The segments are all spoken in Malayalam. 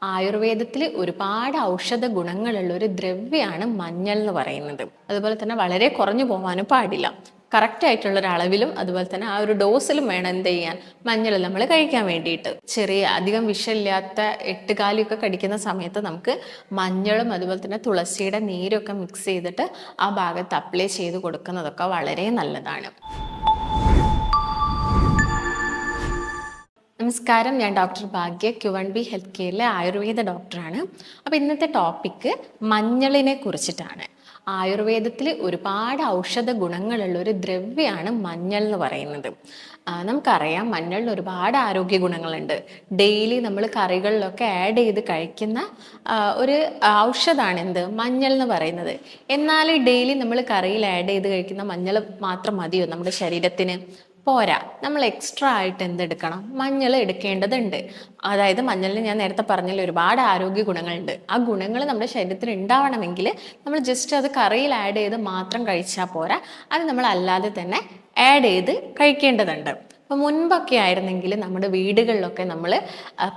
ആയുർവേദത്തിൽ ഒരുപാട് ഔഷധ ഗുണങ്ങളുള്ള ഒരു ദ്രവ്യമാണ് മഞ്ഞൾ എന്ന് പറയുന്നത്. അതുപോലെ തന്നെ വളരെ കുറഞ്ഞു പോകാനും പാടില്ല. കറക്റ്റ് ആയിട്ടുള്ള ഒരു അളവിലും അതുപോലെ തന്നെ ആ ഒരു ഡോസിലും വേണം എന്ത് ചെയ്യാൻ, മഞ്ഞൾ നമ്മൾ കഴിക്കാൻ വേണ്ടിയിട്ട്. ചെറിയ അധികം വിഷമില്ലാത്ത എട്ടുകാലിയൊക്കെ കടിക്കുന്ന സമയത്ത് നമുക്ക് മഞ്ഞളും അതുപോലെ തന്നെ തുളസിയുടെ നീരൊക്കെ മിക്സ് ചെയ്തിട്ട് ആ ഭാഗത്ത് അപ്ലൈ ചെയ്ത് കൊടുക്കുന്നതൊക്കെ വളരെ നല്ലതാണ്. നമസ്കാരം, ഞാൻ ഡോക്ടർ ഭാഗ്യ, Q1B ഹെൽത്ത് കെയറിലെ ആയുർവേദ ഡോക്ടറാണ്. അപ്പോൾ ഇന്നത്തെ ടോപ്പിക്ക് മഞ്ഞളിനെ കുറിച്ചിട്ടാണ്. ആയുർവേദത്തിൽ ഒരുപാട് ഔഷധ ഗുണങ്ങളുള്ള ഒരു ദ്രവ്യമാണ് മഞ്ഞൾ എന്ന് പറയുന്നത്. നമുക്കറിയാം മഞ്ഞളിന് ഒരുപാട് ആരോഗ്യ ഗുണങ്ങളുണ്ട്. ഡെയിലി നമ്മൾ കറികളിലൊക്കെ ആഡ് ചെയ്ത് കഴിക്കുന്ന ഒരു ഔഷധമാണ് എന്ത്, മഞ്ഞൾ എന്ന് പറയുന്നത്. എന്നാൽ ഡെയിലി നമ്മൾ കറിയിൽ ആഡ് ചെയ്ത് കഴിക്കുന്ന മഞ്ഞൾ മാത്രം മതിയോ നമ്മുടെ ശരീരത്തിന്? പോരാ, നമ്മൾ എക്സ്ട്രാ ആയിട്ട് എന്തെടുക്കണം, മഞ്ഞൾ എടുക്കേണ്ടതുണ്ട്. അതായത് മഞ്ഞളിന് ഞാൻ നേരത്തെ പറഞ്ഞതിൽ ഒരുപാട് ആരോഗ്യ ഗുണങ്ങളുണ്ട്. ആ ഗുണങ്ങൾ നമ്മുടെ ശരീരത്തിൽ ഉണ്ടാവണമെങ്കിൽ നമ്മൾ ജസ്റ്റ് അത് കറിയിൽ ആഡ് ചെയ്ത് മാത്രം കഴിച്ചാൽ പോരാ, അത് നമ്മൾ അല്ലാതെ തന്നെ ആഡ് ചെയ്ത് കഴിക്കേണ്ടതുണ്ട്. അപ്പോൾ മുൻപൊക്കെ ആയിരുന്നെങ്കിൽ നമ്മുടെ വീടുകളിലൊക്കെ നമ്മൾ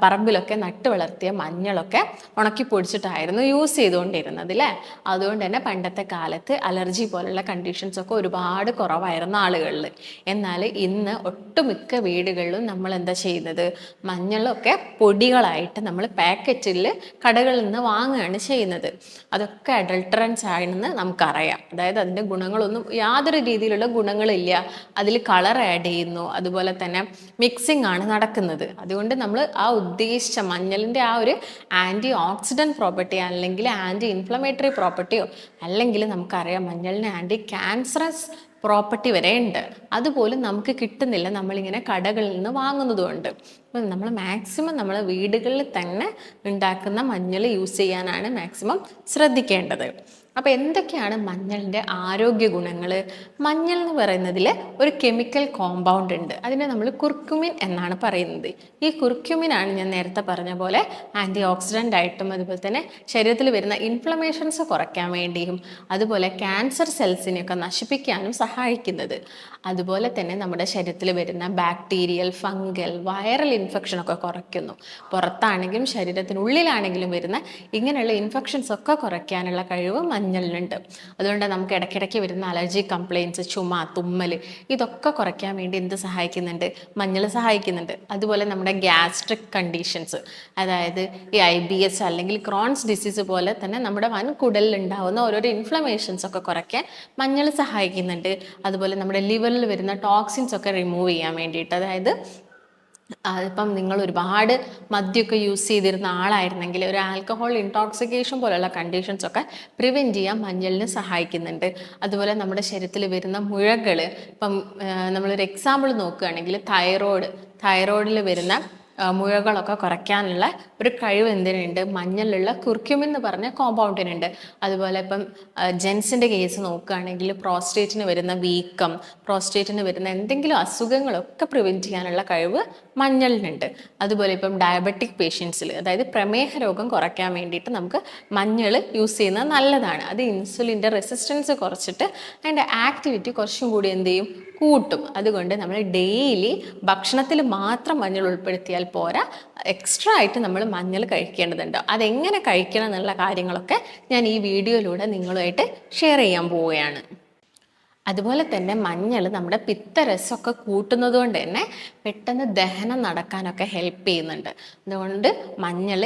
പറമ്പിലൊക്കെ നട്ട് വളർത്തിയ മഞ്ഞളൊക്കെ ഉണക്കി പൊടിച്ചിട്ടായിരുന്നു യൂസ് ചെയ്തുകൊണ്ടിരുന്നത് അല്ലേ. അതുകൊണ്ട് തന്നെ പണ്ടത്തെ കാലത്ത് അലർജി പോലുള്ള കണ്ടീഷൻസൊക്കെ ഒരുപാട് കുറവായിരുന്നു ആളുകളിൽ. എന്നാൽ ഇന്ന് ഒട്ടുമിക്ക വീടുകളിലും നമ്മൾ എന്താ ചെയ്യുന്നത്, മഞ്ഞളൊക്കെ പൊടികളായിട്ട് നമ്മൾ പാക്കറ്റിൽ കടകളിൽ നിന്ന് വാങ്ങുകയാണ് ചെയ്യുന്നത്. അതൊക്കെ അഡൾട്ടറൻസ് ആണെന്ന് നമുക്കറിയാം. അതായത് അതിൻ്റെ ഗുണങ്ങളൊന്നും യാതൊരു രീതിയിലുള്ള ഗുണങ്ങളില്ല. അതിൽ കളർ ആഡ് ചെയ്യുന്നു, അതുപോലെ തന്നെ മിക്സിംഗ് ആണ് നടക്കുന്നത്. അതുകൊണ്ട് നമ്മൾ ആ ഉദ്ദേശിച്ച മഞ്ഞളിൻ്റെ ആ ഒരു ആൻറ്റി ഓക്സിഡൻറ്റ് പ്രോപ്പർട്ടി അല്ലെങ്കിൽ ആൻറ്റി ഇൻഫ്ലമേറ്ററി പ്രോപ്പർട്ടിയോ അല്ലെങ്കിൽ നമുക്കറിയാം മഞ്ഞളിന് ആൻറ്റി ക്യാൻസറസ് പ്രോപ്പർട്ടി വരെ ഉണ്ട്. അതുപോലും നമുക്ക് കിട്ടുന്നില്ല നമ്മളിങ്ങനെ കടകളിൽ നിന്ന് വാങ്ങുന്നതുകൊണ്ട്. അപ്പം നമ്മൾ മാക്സിമം നമ്മൾ വീടുകളിൽ തന്നെ ഉണ്ടാക്കുന്ന മഞ്ഞൾ യൂസ് ചെയ്യാനാണ് മാക്സിമം ശ്രദ്ധിക്കേണ്ടത്. അപ്പോൾ എന്തൊക്കെയാണ് മഞ്ഞളിൻ്റെ ആരോഗ്യ ഗുണങ്ങൾ? മഞ്ഞൾ എന്ന് പറയുന്നതിൽ ഒരു കെമിക്കൽ കോമ്പൗണ്ട് ഉണ്ട്, അതിനെ നമ്മൾ കുർക്കുമിൻ എന്നാണ് പറയുന്നത്. ഈ കുർക്കുമിനാണ് ഞാൻ നേരത്തെ പറഞ്ഞ പോലെ ആൻറ്റി ഓക്സിഡൻ്റ് ആയിട്ടും അതുപോലെ തന്നെ ശരീരത്തിൽ വരുന്ന ഇൻഫ്ലമേഷൻസ് കുറയ്ക്കാൻ വേണ്ടിയും അതുപോലെ ക്യാൻസർ സെൽസിനെയൊക്കെ നശിപ്പിക്കാനും സഹായിക്കുന്നത്. അതുപോലെ തന്നെ നമ്മുടെ ശരീരത്തിൽ വരുന്ന ബാക്ടീരിയൽ, ഫംഗൽ, വൈറൽ ഇൻഫെക്ഷനൊക്കെ കുറയ്ക്കുന്നു. പുറത്താണെങ്കിലും ശരീരത്തിനുള്ളിലാണെങ്കിലും വരുന്ന ഇങ്ങനെയുള്ള ഇൻഫെക്ഷൻസ് ഒക്കെ കുറയ്ക്കാനുള്ള കഴിവ് മഞ്ഞളിനുണ്ട്. അതുകൊണ്ട് നമുക്ക് ഇടയ്ക്കിടയ്ക്ക് വരുന്ന അലർജി കംപ്ലയിൻസ്, ചുമ, തുമ്മൽ, ഇതൊക്കെ കുറയ്ക്കാൻ വേണ്ടി എന്ത് സഹായിക്കുന്നുണ്ട്, മഞ്ഞൾ സഹായിക്കുന്നുണ്ട്. അതുപോലെ നമ്മുടെ ഗ്യാസ്ട്രിക് കണ്ടീഷൻസ്, അതായത് ഈ IBS അല്ലെങ്കിൽ ക്രോൺസ് ഡിസീസ് പോലെ തന്നെ നമ്മുടെ വൻകുടലിൽ ഉണ്ടാവുന്ന ഓരോരോ ഇൻഫ്ലമേഷൻസ് ഒക്കെ കുറയ്ക്കാൻ മഞ്ഞൾ സഹായിക്കുന്നുണ്ട്. അതുപോലെ നമ്മുടെ ലിവറിൽ വരുന്ന ടോക്സിൻസ് ഒക്കെ റിമൂവ് ചെയ്യാൻ വേണ്ടിയിട്ട്, അതായത് അതിപ്പം നിങ്ങൾ ഒരുപാട് മദ്യമൊക്കെ യൂസ് ചെയ്തിരുന്ന ആളായിരുന്നെങ്കിൽ ഒരു ആൽക്കഹോൾ ഇൻടോക്സിക്കേഷൻ പോലുള്ള കണ്ടീഷൻസൊക്കെ പ്രിവെൻറ്റ് ചെയ്യാൻ മഞ്ഞളിന് സഹായിക്കുന്നുണ്ട്. അതുപോലെ നമ്മുടെ ശരീരത്തിൽ വരുന്ന മുഴകൾ, ഇപ്പം നമ്മളൊരു എക്സാമ്പിൾ നോക്കുകയാണെങ്കിൽ തൈറോയിഡിൽ വരുന്ന മുഴകളൊക്കെ കുറയ്ക്കാനുള്ള ഒരു കഴിവ് എന്തിനുണ്ട്, മഞ്ഞളിലുള്ള കുർക്യുമിൻ എന്ന് പറഞ്ഞ കോമ്പൗണ്ടിനുണ്ട്. അതുപോലെ ഇപ്പം ജെൻസിൻ്റെ കേസ് നോക്കുകയാണെങ്കിൽ പ്രോസ്റ്റേറ്റിന് വരുന്ന വീക്കം, പ്രോസ്റ്റേറ്റിന് വരുന്ന എന്തെങ്കിലും അസുഖങ്ങളൊക്കെ പ്രിവെൻറ്റ് ചെയ്യാനുള്ള കഴിവ് മഞ്ഞളിനുണ്ട്. അതുപോലെ ഇപ്പം ഡയബറ്റിക് പേഷ്യൻസിൽ, അതായത് പ്രമേഹ രോഗം കുറയ്ക്കാൻ വേണ്ടിയിട്ട് നമുക്ക് മഞ്ഞൾ യൂസ് ചെയ്യുന്നത് നല്ലതാണ്. അത് ഇൻസുലിൻ്റെ റെസിസ്റ്റൻസ് കുറച്ചിട്ട് അതിൻ്റെ ആക്ടിവിറ്റി കുറച്ചും കൂടി എന്ത് ചെയ്യും, കൂട്ടും. അതുകൊണ്ട് നമ്മൾ ഡെയിലി ഭക്ഷണത്തിൽ മാത്രം മഞ്ഞൾ ഉൾപ്പെടുത്തിയാൽ പോരാ, എക്സ്ട്രാ ആയിട്ട് നമ്മൾ മഞ്ഞൾ കഴിക്കേണ്ടതുണ്ട്. അതെങ്ങനെ കഴിക്കണം എന്നുള്ള കാര്യങ്ങളൊക്കെ ഞാൻ ഈ വീഡിയോയിലൂടെ നിങ്ങളുമായിട്ട് ഷെയർ ചെയ്യാൻ പോവുകയാണ്. അതുപോലെ തന്നെ മഞ്ഞൾ നമ്മുടെ പിത്തരസമൊക്കെ കൂട്ടുന്നത് കൊണ്ട് തന്നെ പെട്ടെന്ന് ദഹനം നടക്കാനൊക്കെ ഹെൽപ്പ് ചെയ്യുന്നുണ്ട്. അതുകൊണ്ട് മഞ്ഞൾ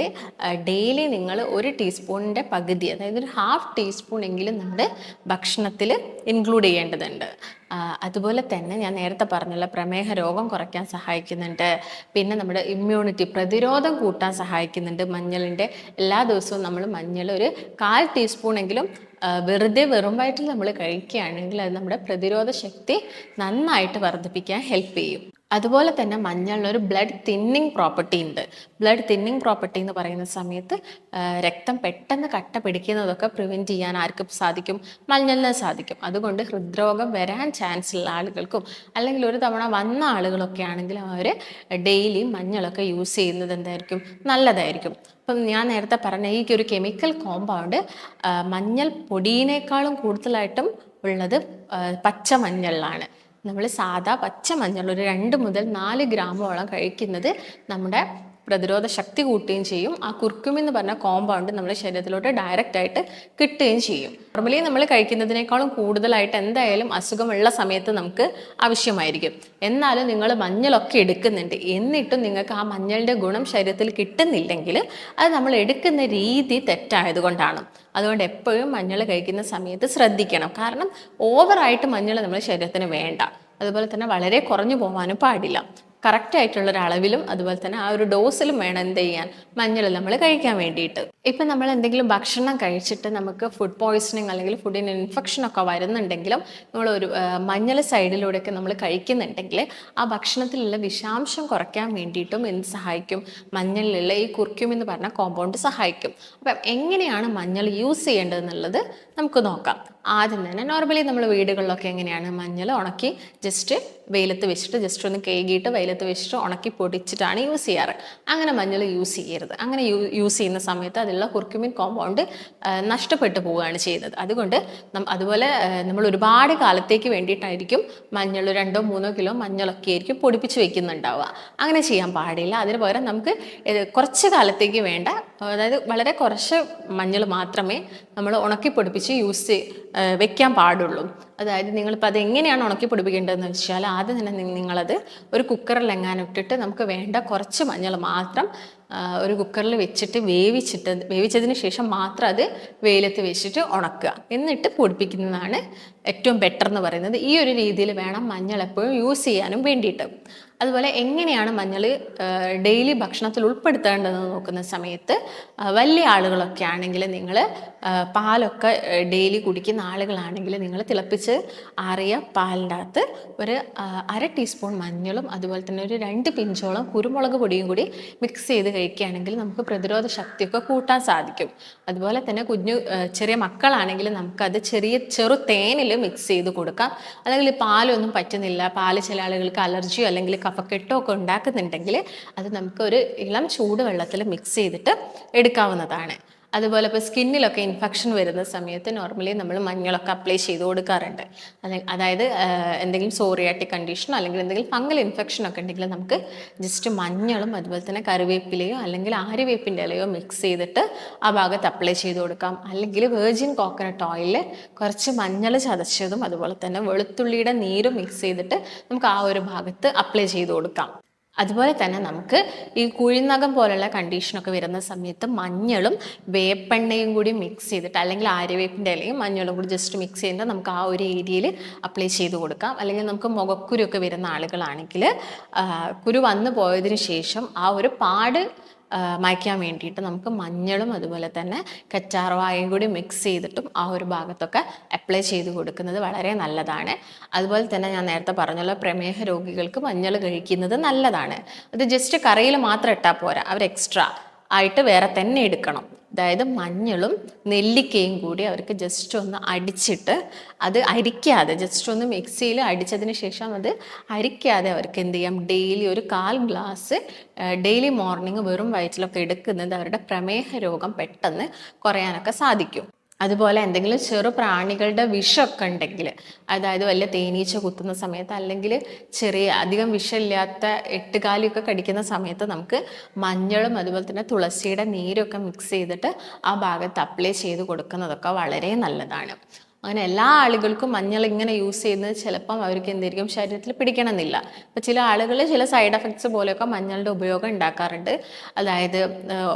ഡെയിലി നിങ്ങൾ ഒരു ടീസ്പൂണിൻ്റെ പകുതി, അതായത് ഒരു ഹാഫ് ടീസ്പൂൺ എങ്കിലും നമ്മുടെ ഭക്ഷണത്തിൽ ഇൻക്ലൂഡ് ചെയ്യേണ്ടതുണ്ട്. അതുപോലെ തന്നെ ഞാൻ നേരത്തെ പറഞ്ഞുള്ള പ്രമേഹ രോഗം കുറയ്ക്കാൻ സഹായിക്കുന്നുണ്ട്. പിന്നെ നമ്മുടെ ഇമ്മ്യൂണിറ്റി, പ്രതിരോധം കൂട്ടാൻ സഹായിക്കുന്നുണ്ട് മഞ്ഞളിൻ്റെ. എല്ലാ ദിവസവും നമ്മൾ മഞ്ഞൾ ഒരു 1/4 ടീസ്പൂണെങ്കിലും വെറുതെ വെറും വയറ്റിൽ നമ്മൾ കഴിക്കുകയാണെങ്കിൽ അത് നമ്മുടെ പ്രതിരോധ ശക്തി നന്നായിട്ട് വർദ്ധിപ്പിക്കാൻ ഹെൽപ്പ് ചെയ്യും. അതുപോലെ തന്നെ മഞ്ഞളിനൊരു ബ്ലഡ് തിന്നിങ് പ്രോപ്പർട്ടി ഉണ്ട്. ബ്ലഡ് തിന്നിങ് പ്രോപ്പർട്ടി എന്ന് പറയുന്ന സമയത്ത് രക്തം പെട്ടെന്ന് കട്ട പിടിക്കുന്നതൊക്കെ പ്രിവെൻറ്റ് ചെയ്യാൻ ആർക്കും സാധിക്കും, മഞ്ഞളിന് സാധിക്കും. അതുകൊണ്ട് ഹൃദ്രോഗം വരാൻ ചാൻസ് ഉള്ള ആളുകൾക്കും അല്ലെങ്കിൽ ഒരു തവണ വന്ന ആളുകളൊക്കെ ആണെങ്കിലും അവർ ഡെയിലി മഞ്ഞളൊക്കെ യൂസ് ചെയ്യുന്നത് എന്തായിരിക്കും, നല്ലതായിരിക്കും. അപ്പം ഞാൻ നേരത്തെ പറഞ്ഞ ഈ ഒരു കെമിക്കൽ കോമ്പൗണ്ട് മഞ്ഞൾ പൊടിയിനേക്കാളും കൂടുതലായിട്ടും ഉള്ളത് പച്ച മഞ്ഞളിലാണ്. നമ്മൾ സാധാ പച്ച മഞ്ഞൾ ഒരു 2 മുതൽ 4 ഗ്രാമോളം കഴിക്കുന്നത് നമ്മുടെ പ്രതിരോധ ശക്തി കൂട്ടുകയും ചെയ്യും. ആ കുർക്കുമിൻ എന്ന് പറഞ്ഞ കോമ്പൗണ്ട് നമ്മുടെ ശരീരത്തിലോട്ട് ഡയറക്റ്റ് ആയിട്ട് കിട്ടുകയും ചെയ്യും. നോർമലി നമ്മൾ കഴിക്കുന്നതിനേക്കാളും കൂടുതലായിട്ട് എന്തായാലും അസുഖമുള്ള സമയത്ത് നമുക്ക് ആവശ്യമായിരിക്കും. എന്നാലും നിങ്ങൾ മഞ്ഞളൊക്കെ എടുക്കുന്നുണ്ട്, എന്നിട്ടും നിങ്ങൾക്ക് ആ മഞ്ഞളിൻ്റെ ഗുണം ശരീരത്തിൽ കിട്ടുന്നില്ലെങ്കിൽ അത് നമ്മൾ എടുക്കുന്ന രീതി തെറ്റായതുകൊണ്ടാണ്. അതുകൊണ്ട് എപ്പോഴും മഞ്ഞൾ കഴിക്കുന്ന സമയത്ത് ശ്രദ്ധിക്കണം. കാരണം ഓവറായിട്ട് മഞ്ഞൾ നമ്മുടെ ശരീരത്തിന് വേണ്ട. അതുപോലെ തന്നെ വളരെ കുറഞ്ഞു പോകാനും പാടില്ല. കറക്റ്റ് ആയിട്ടുള്ളൊരളവിലും അതുപോലെ തന്നെ ആ ഒരു ഡോസിലും വേണം എന്ത് ചെയ്യാൻ, മഞ്ഞൾ നമ്മൾ കഴിക്കാൻ വേണ്ടിയിട്ട്. ഇപ്പം നമ്മൾ എന്തെങ്കിലും ഭക്ഷണം കഴിച്ചിട്ട് നമുക്ക് ഫുഡ് പോയ്സണിങ് അല്ലെങ്കിൽ ഫുഡിന് ഇൻഫെക്ഷൻ ഒക്കെ വരുന്നുണ്ടെങ്കിലും നമ്മളൊരു മഞ്ഞൾ സൈഡിലൂടെയൊക്കെ നമ്മൾ കഴിക്കുന്നുണ്ടെങ്കിൽ ആ ഭക്ഷണത്തിലുള്ള വിഷാംശം കുറയ്ക്കാൻ വേണ്ടിയിട്ടും എന്ത് സഹായിക്കും, മഞ്ഞളിലുള്ള ഈ കുർക്യൂമിൻ എന്ന് പറഞ്ഞ കോമ്പൗണ്ട് സഹായിക്കും. അപ്പം എങ്ങനെയാണ് മഞ്ഞൾ യൂസ് ചെയ്യേണ്ടതെന്നുള്ളത് നമുക്ക് നോക്കാം. ആദ്യം തന്നെ നോർമലി നമ്മൾ വീടുകളിലൊക്കെ എങ്ങനെയാണ് മഞ്ഞൾ ഉണക്കി ജസ്റ്റ് വെയിലത്ത് വെച്ചിട്ട് ജസ്റ്റ് ഒന്ന് കേകിയിട്ട് വെയിലത്ത് വെച്ചിട്ട് ഉണക്കി പൊടിച്ചിട്ടാണ് യൂസ് ചെയ്യാറ്. അങ്ങനെ മഞ്ഞൾ യൂസ് ചെയ്യരുത്. അങ്ങനെ യൂസ് ചെയ്യുന്ന സമയത്ത് അതിലുള്ള കുർക്യൂമിൻ കോമ്പൗണ്ട് നഷ്ടപ്പെട്ടു പോവുകയാണ് ചെയ്യുന്നത്. അതുകൊണ്ട് അതുപോലെ നമ്മൾ ഒരുപാട് കാലത്തേക്ക് വേണ്ടിയിട്ടായിരിക്കും മഞ്ഞൾ 2-3 കിലോ മഞ്ഞളൊക്കെ ആയിരിക്കും പൊടിപ്പിച്ച് വെക്കുന്നുണ്ടാവുക. അങ്ങനെ ചെയ്യാൻ പാടില്ല. അതിന് പകരം നമുക്ക് കുറച്ച് കാലത്തേക്ക് വേണ്ട, അതായത് വളരെ കുറച്ച് മഞ്ഞൾ മാത്രമേ നമ്മൾ ഉണക്കി പൊടിപ്പിച്ച് വെക്കാൻ പാടുള്ളൂ. അതായത് നിങ്ങളിപ്പോൾ അത് എങ്ങനെയാണ് ഉണക്കി പൊടിപ്പിക്കേണ്ടതെന്ന് വെച്ചാൽ ആദ്യം തന്നെ നിങ്ങളത് ഒരു കുക്കറിൽ എങ്ങാനും ഇട്ടിട്ട് നമുക്ക് വേണ്ട കുറച്ച് മഞ്ഞൾ മാത്രം ഒരു കുക്കറിൽ വെച്ചിട്ട് വേവിച്ചതിന് ശേഷം മാത്രം അത് വെയിലത്ത് വെച്ചിട്ട് ഉണക്കുക, എന്നിട്ട് പൊടിപ്പിക്കുന്നതാണ് ഏറ്റവും ബെറ്റർ എന്ന് പറയുന്നത്. ഈ ഒരു രീതിയിൽ വേണം മഞ്ഞൾ എപ്പോഴും യൂസ് ചെയ്യാനും വേണ്ടിയിട്ട്. അതുപോലെ എങ്ങനെയാണ് മഞ്ഞൾ ഡെയിലി ഭക്ഷണത്തിൽ ഉൾപ്പെടുത്തേണ്ടതെന്ന് നോക്കുന്ന സമയത്ത് വലിയ ആളുകളൊക്കെ ആണെങ്കിൽ നിങ്ങൾ പാലൊക്കെ ഡെയിലി കുടിക്കുന്ന ആളുകളാണെങ്കിൽ നിങ്ങൾ തിളപ്പിച്ച് ആറിയ പാലിൻ്റെ അകത്ത് ഒരു 1/2 ടീസ്പൂൺ മഞ്ഞളും അതുപോലെ തന്നെ ഒരു 2 പിഞ്ചോളം കുരുമുളക് പൊടിയും കൂടി മിക്സ് ചെയ്ത് കഴിക്കുകയാണെങ്കിൽ നമുക്ക് പ്രതിരോധ ശക്തിയൊക്കെ കൂട്ടാൻ സാധിക്കും. അതുപോലെ തന്നെ ചെറിയ മക്കളാണെങ്കിൽ നമുക്കത് ചെറു തേനിൽ മിക്സ് ചെയ്ത് കൊടുക്കാം. അല്ലെങ്കിൽ പാലൊന്നും പറ്റുന്നില്ല, പാല് ചില ആളുകൾക്ക് അലർജിയോ അല്ലെങ്കിൽ കഫക്കെട്ടോ ഒക്കെ ഉണ്ടാക്കുന്നുണ്ടെങ്കിൽ അത് നമുക്ക് ഒരു ഇളം ചൂടുവെള്ളത്തിൽ മിക്സ് ചെയ്തിട്ട് എടുക്കാവുന്നതാണ്. അതുപോലെ ഇപ്പോൾ സ്കിന്നിലൊക്കെ ഇൻഫെക്ഷൻ വരുന്ന സമയത്ത് നോർമലി നമ്മൾ മഞ്ഞളൊക്കെ അപ്ലൈ ചെയ്ത് കൊടുക്കാറുണ്ട്. അതായത് എന്തെങ്കിലും സോറിയാറ്റിക് കണ്ടീഷനോ അല്ലെങ്കിൽ എന്തെങ്കിലും ഫംഗൽ ഇൻഫെക്ഷൻ ഒക്കെ ഉണ്ടെങ്കിൽ നമുക്ക് ജസ്റ്റ് മഞ്ഞളും അതുപോലെ തന്നെ കറിവേപ്പിലയോ അല്ലെങ്കിൽ ആര്യവേപ്പിൻ്റെ ഇലയോ മിക്സ് ചെയ്തിട്ട് ആ ഭാഗത്ത് അപ്ലൈ ചെയ്ത് കൊടുക്കാം. അല്ലെങ്കിൽ വെർജിൻ കോക്കനട്ട് ഓയിലിൽ കുറച്ച് മഞ്ഞൾ ചതച്ചതും അതുപോലെ തന്നെ വെളുത്തുള്ളിയുടെ നീരും മിക്സ് ചെയ്തിട്ട് നമുക്ക് ആ ഒരു ഭാഗത്ത് അപ്ലൈ ചെയ്ത് കൊടുക്കാം. അതുപോലെ തന്നെ നമുക്ക് ഈ കുഴിനകം പോലുള്ള കണ്ടീഷനൊക്കെ വരുന്ന സമയത്ത് മഞ്ഞളും വേപ്പെണ്ണയും കൂടി മിക്സ് ചെയ്തിട്ട് അല്ലെങ്കിൽ ആര്യവേപ്പിൻ്റെ ഇലയും മഞ്ഞളും കൂടി ജസ്റ്റ് മിക്സ് ചെയ്തിട്ട് നമുക്ക് ആ ഒരു ഏരിയയിൽ അപ്ലൈ ചെയ്ത് കൊടുക്കാം. അല്ലെങ്കിൽ നമുക്ക് മുഖക്കുരുവൊക്കെ വരുന്ന ആളുകളാണെങ്കിൽ കുരു വന്നു പോയതിന് ശേഷം ആ ഒരു പാട് മായ്ക്കാൻ വേണ്ടിയിട്ട് നമുക്ക് മഞ്ഞളും അതുപോലെ തന്നെ കറ്റാർവാഴയും കൂടി മിക്സ് ചെയ്തിട്ടും ആ ഒരു ഭാഗത്തൊക്കെ അപ്ലൈ ചെയ്ത് കൊടുക്കുന്നത് വളരെ നല്ലതാണ്. അതുപോലെ തന്നെ ഞാൻ നേരത്തെ പറഞ്ഞല്ലോ, പ്രമേഹ രോഗികൾക്ക് മഞ്ഞൾ കഴിക്കുന്നത് നല്ലതാണ്. അത് ജസ്റ്റ് കറിയിൽ മാത്രം ഇട്ടാൽ പോരാ, അവർ എക്സ്ട്രാ ആയിട്ട് വേറെ തന്നെ എടുക്കണം. അതായത് മഞ്ഞളും നെല്ലിക്കയും കൂടി അവർക്ക് ജസ്റ്റ് ഒന്ന് അടിച്ചിട്ട് അത് അരിക്കാതെ ജസ്റ്റ് ഒന്ന് മിക്സിയിൽ അടിച്ചതിന് ശേഷം അത് അരിക്കാതെ അവർക്ക് എന്ത് ചെയ്യാം, ഡെയിലി ഒരു 1/4 ഗ്ലാസ് ഡെയിലി മോർണിംഗ് വെറും വയറ്റിലൊക്കെ എടുക്കുന്നത് അവരുടെ പ്രമേഹ രോഗം പെട്ടെന്ന് കുറയാനൊക്കെ സാധിക്കും. അതുപോലെ എന്തെങ്കിലും ചെറു പ്രാണികളുടെ വിഷമൊക്കെ ഉണ്ടെങ്കിൽ, അതായത് വലിയ തേനീച്ച കുത്തുന്ന സമയത്ത് അല്ലെങ്കിൽ ചെറിയ അധികം വിഷമില്ലാത്ത എട്ടുകാലിയൊക്കെ കടിക്കുന്ന സമയത്ത് നമുക്ക് മഞ്ഞളും അതുപോലെ തന്നെ തുളസിയുടെ നീരൊക്കെ മിക്സ് ചെയ്തിട്ട് ആ ഭാഗത്ത് അപ്ലൈ ചെയ്ത് കൊടുക്കുന്നതൊക്കെ വളരെ നല്ലതാണ്. അങ്ങനെ എല്ലാ ആളുകൾക്കും മഞ്ഞൾ ഇങ്ങനെ യൂസ് ചെയ്യുന്നത് ചിലപ്പം അവർക്ക് എന്തായിരിക്കും ശരീരത്തിൽ പിടിക്കണമെന്നില്ല. അപ്പോൾ ചില ആളുകൾ ചില സൈഡ് എഫക്ട്സ് പോലെയൊക്കെ മഞ്ഞളുടെ ഉപയോഗം ഉണ്ടാക്കാറുണ്ട്. അതായത്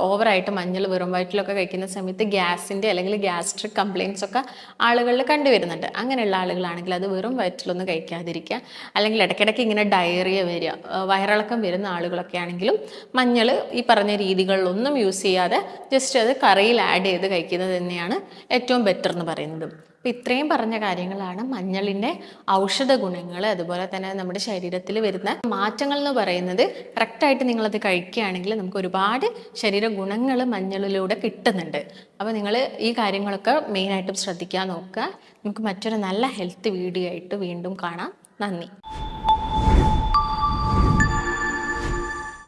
ഓവറായിട്ട് മഞ്ഞൾ വെറും വയറ്റിലൊക്കെ കഴിക്കുന്ന സമയത്ത് ഗ്യാസിൻ്റെ അല്ലെങ്കിൽ ഗ്യാസ്ട്രിക് കംപ്ലയിൻസ് ഒക്കെ ആളുകളിൽ കണ്ടുവരുന്നുണ്ട്. അങ്ങനെയുള്ള ആളുകളാണെങ്കിൽ അത് വെറും വയറ്റിലൊന്നും കഴിക്കാതിരിക്കുക. അല്ലെങ്കിൽ ഇടയ്ക്കിടയ്ക്ക് ഇങ്ങനെ ഡയറിയ വരിക, വയറിളക്കം വരുന്ന ആളുകളൊക്കെ ആണെങ്കിലും മഞ്ഞൾ ഈ പറഞ്ഞ രീതികളിലൊന്നും യൂസ് ചെയ്യാതെ ജസ്റ്റ് അത് കറിയിൽ ആഡ് ചെയ്ത് കഴിക്കുന്നത് തന്നെയാണ് ഏറ്റവും ബെറ്റർ എന്ന് പറയുന്നത്. അപ്പോൾ ഇത്രയും പറഞ്ഞ കാര്യങ്ങളാണ് മഞ്ഞളിൻ്റെ ഔഷധ ഗുണങ്ങൾ, അതുപോലെ തന്നെ നമ്മുടെ ശരീരത്തിൽ വരുന്ന മാറ്റങ്ങൾ എന്ന് പറയുന്നത്. കറക്റ്റായിട്ട് നിങ്ങളത് കഴിക്കുകയാണെങ്കിൽ നമുക്ക് ഒരുപാട് ശരീര ഗുണങ്ങൾ മഞ്ഞളിലൂടെ കിട്ടുന്നുണ്ട്. അപ്പോൾ നിങ്ങൾ ഈ കാര്യങ്ങളൊക്കെ മെയിനായിട്ടും ശ്രദ്ധിക്കാൻ നോക്കുക. നമുക്ക് മറ്റൊരു നല്ല ഹെൽത്ത് വീഡിയോ ആയിട്ട് വീണ്ടും കാണാം. നന്ദി.